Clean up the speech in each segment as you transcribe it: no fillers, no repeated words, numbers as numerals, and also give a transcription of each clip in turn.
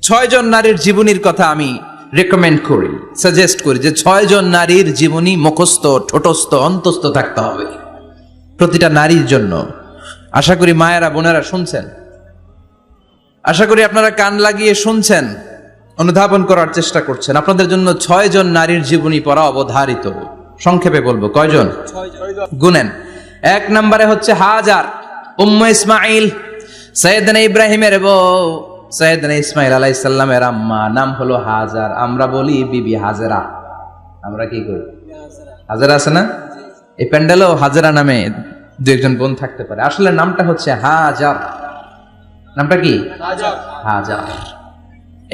6 জন নারীর জীবনীর কথা আমি রেকমেন্ড করি, সাজেস্ট করি যে 6 জন নারীর জীবনী মুখস্থ, ঠোঁটস্থ, অন্তস্থ থাকতে হবে প্রতিটা নারীর জন্য। আশা করি মায়েরা, বোনেরা শুনছেন, আশা করি আপনারা কান লাগিয়ে শুনছেন, অনুধাবন করার চেষ্টা করছেন। আপনাদের জন্য 6 জন নারীর জীবনী পড়া অবধারিত। সংক্ষেপে বলবো, কয়জন? গুনেন। 1 নম্বরে হচ্ছে হাজার, উম্মে ইসমাইল, সাইয়েদনা ইব্রাহিমের বউ, সাইয়েদনা ইসমাইল আলাইহিস সালামের আম্মা, নাম হলো হাজার। আমরা বলি বিবি হাজেরা। আমরা কি করি? হাজেরা আছে না? এই প্যান্ডেলেও হাজেরা নামে 2-1 বোন থাকতে পারে। আসলে নামটা হচ্ছে হাজার। নামটা কি? হাজার।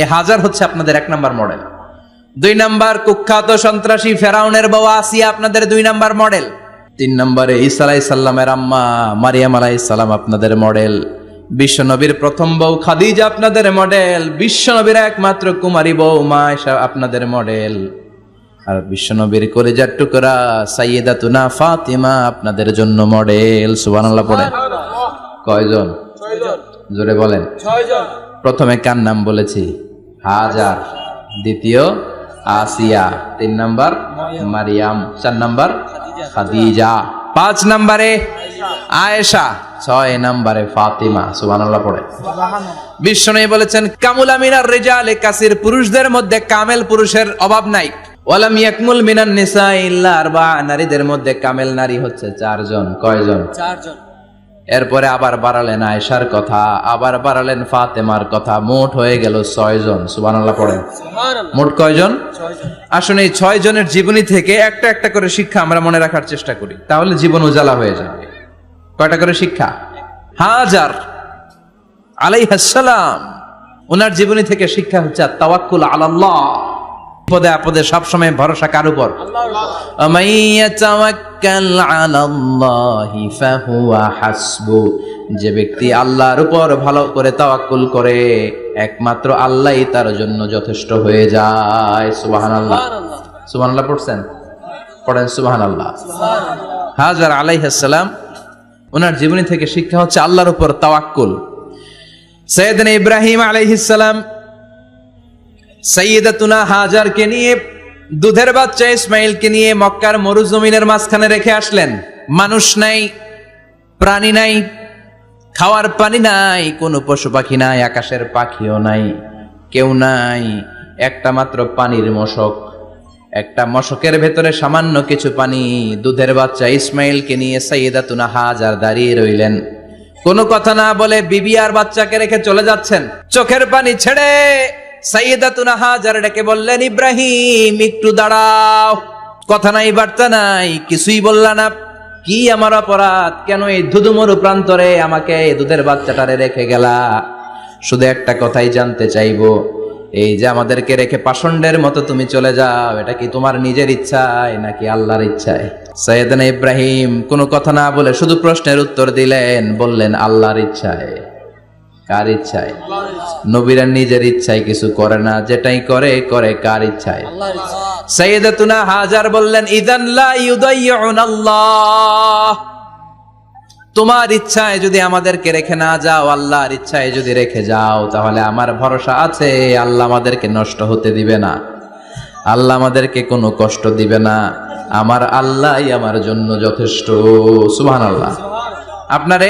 এই হাজার হচ্ছে আপনাদের 1 নাম্বার মডেল। 2 নাম্বার কুখ্যাত সন্ত্রাসী ফেরাউনের বউ আসিয়া আপনাদের 2 নাম্বার মডেল। 3 নম্বরে ঈসা আলাইহিস সালামের আম্মা মারিয়াম আলাইহিস সালাম আপনাদের মডেল। বিশ্ব নবীর প্রথম বউ খাদিজা আপনাদের মডেল। বিশ্ব নবীর একমাত্র কুমারী বউ মা আয়েশা আপনাদের মডেল। আর বিশ্ব নবীর কলিজার টুকরা সাইয়্যিদাতুনা ফাতিমা আপনাদের জন্য মডেল। সুবহানাল্লাহ পড়েন। কয়জন? 6 জন। জোরে বলেন। 6 জন। প্রথমে কার নাম বলেছি? হাজার। দ্বিতীয় আসিয়া। 3 নাম্বার মারিয়াম। 4 নাম্বার খাদিজা। 5 নম্বরে আয়েশা। 6 নম্বরে ফাতিমা। সুবহানাল্লাহ পড়ে। বিশ্বনবী বলেছেন কামুলা মিনার রিজালে কাসির, পুরুষদের মধ্যে কামেল পুরুষের অভাব নাই। ওয়ালাম ইয়াকমুল মিনান নিসা ইল্লা 4, নারীদের মধ্যে কামেল নারী হচ্ছে 4 জন। কয়জন? 4 জন। এরপরে আবার বাড়ালেন আয়েশার কথা, আবার বাড়ালেন ফাতেমার কথা, মোট হয়ে গেল 6 জন। সুবহানাল্লাহ পড়েন। মোট কয়জন? 6 জন। আসলে এই 6 জনের জীবনী থেকে একটা একটা করে শিক্ষা আমরা মনে রাখার চেষ্টা করি, তাহলে জীবন উজালা হয়ে যাবে। কয়টা করে শিক্ষা? হাজার আলাইহিস সালাম, ওনার জীবনী থেকে শিক্ষা হচ্ছে তাওয়াক্কুল আলাল্লাহ, বিপদে আপদে সবসময় ভরসা কার উপর? আল্লাহর। মাইয়া তাওয়াক্কাল আলাল্লাহি ফাহুয়া হাসবু, যে ব্যক্তি আল্লাহর উপর ভালো করে তাওয়াক্কুল করে একমাত্র আল্লাহই তার জন্য যথেষ্ট হয়ে যায়। সুবহানাল্লাহ। সুবহানাল্লাহ পড়ছেন? পড়েন সুবহানাল্লাহ। হাজার আলাইহিস সালাম, ওনার জীবনী থেকে শিক্ষা হচ্ছে আল্লাহর উপর তাওয়াক্কুল। সাইয়েদনা ইব্রাহিম আলাইহিস সালাম সাইয়্যিদাতুনা হাজারকে নিয়ে, দুধের বাচ্চা ইসমাইলকে নিয়ে মক্কার মরুজমিনের মাঝখানে রেখে আসলেন। মানুষ নাই, প্রাণী নাই, খাওয়ার পানি নাই, কোনো পশু পাখি নাই, আকাশের পাখিও নাই, কেউ নাই, একটা মাত্র পানির মশক। একটা মশকের ভেতরে সামান্য কিছু পানি। দুধের বাচ্চা ইসমাইলকে নিয়ে সাইয়্যিদাতুনা হাজার দাঁড়িয়ে রইলেন। কোনো কথা না বলে বিবি আর বাচ্চাকে রেখে চলে যাচ্ছেন। চোখের পানি ছেড়ে সাইয়্যিদাতুনা হাজার ডেকে বললেন, ইব্রাহিম একটু দাঁড়াও। কথা নাই, বার্তা নাই, কিছুই বললা না। কি আমার অপরাধ? কেন এই ধুধুমরু প্রান্তরে আমাকে দুধের বাচ্চাটারে রেখে গেলা? শুধু একটা কথাই জানতে চাইবো, এই যে আমাদেরকে রেখে পাষণ্ডের মতো তুমি চলে যাও, এটা কি তোমার নিজের ইচ্ছায় নাকি আল্লাহর ইচ্ছায়? সাইয়েদনা ইব্রাহিম কোনো কথা না বলে শুধু প্রশ্নের উত্তর দিলেন, বললেন আল্লাহর ইচ্ছায়। কার ইচ্ছায়? নবীরা নিজের ইচ্ছায় কিছু করে না, যেটাই করে করে কার ইচ্ছায়? সাইয়্যিদাতুনা হাজার বললেন, ইযান লা ইউদাইয়ুনাল্লাহ, তোমার ইচ্ছায় যদি আমাদেরকে রেখে না যাও, আল্লাহর ইচ্ছায় যদি রেখে যাও, তাহলে আমার ভরসা আছে আল্লাহ আমাদেরকে নষ্ট হতে দিবে না, আল্লাহ আমাদেরকে কোনো কষ্ট দিবে না, আমার আল্লাহই আমার জন্য যথেষ্ট। সুবহানাল্লাহ। আপনারে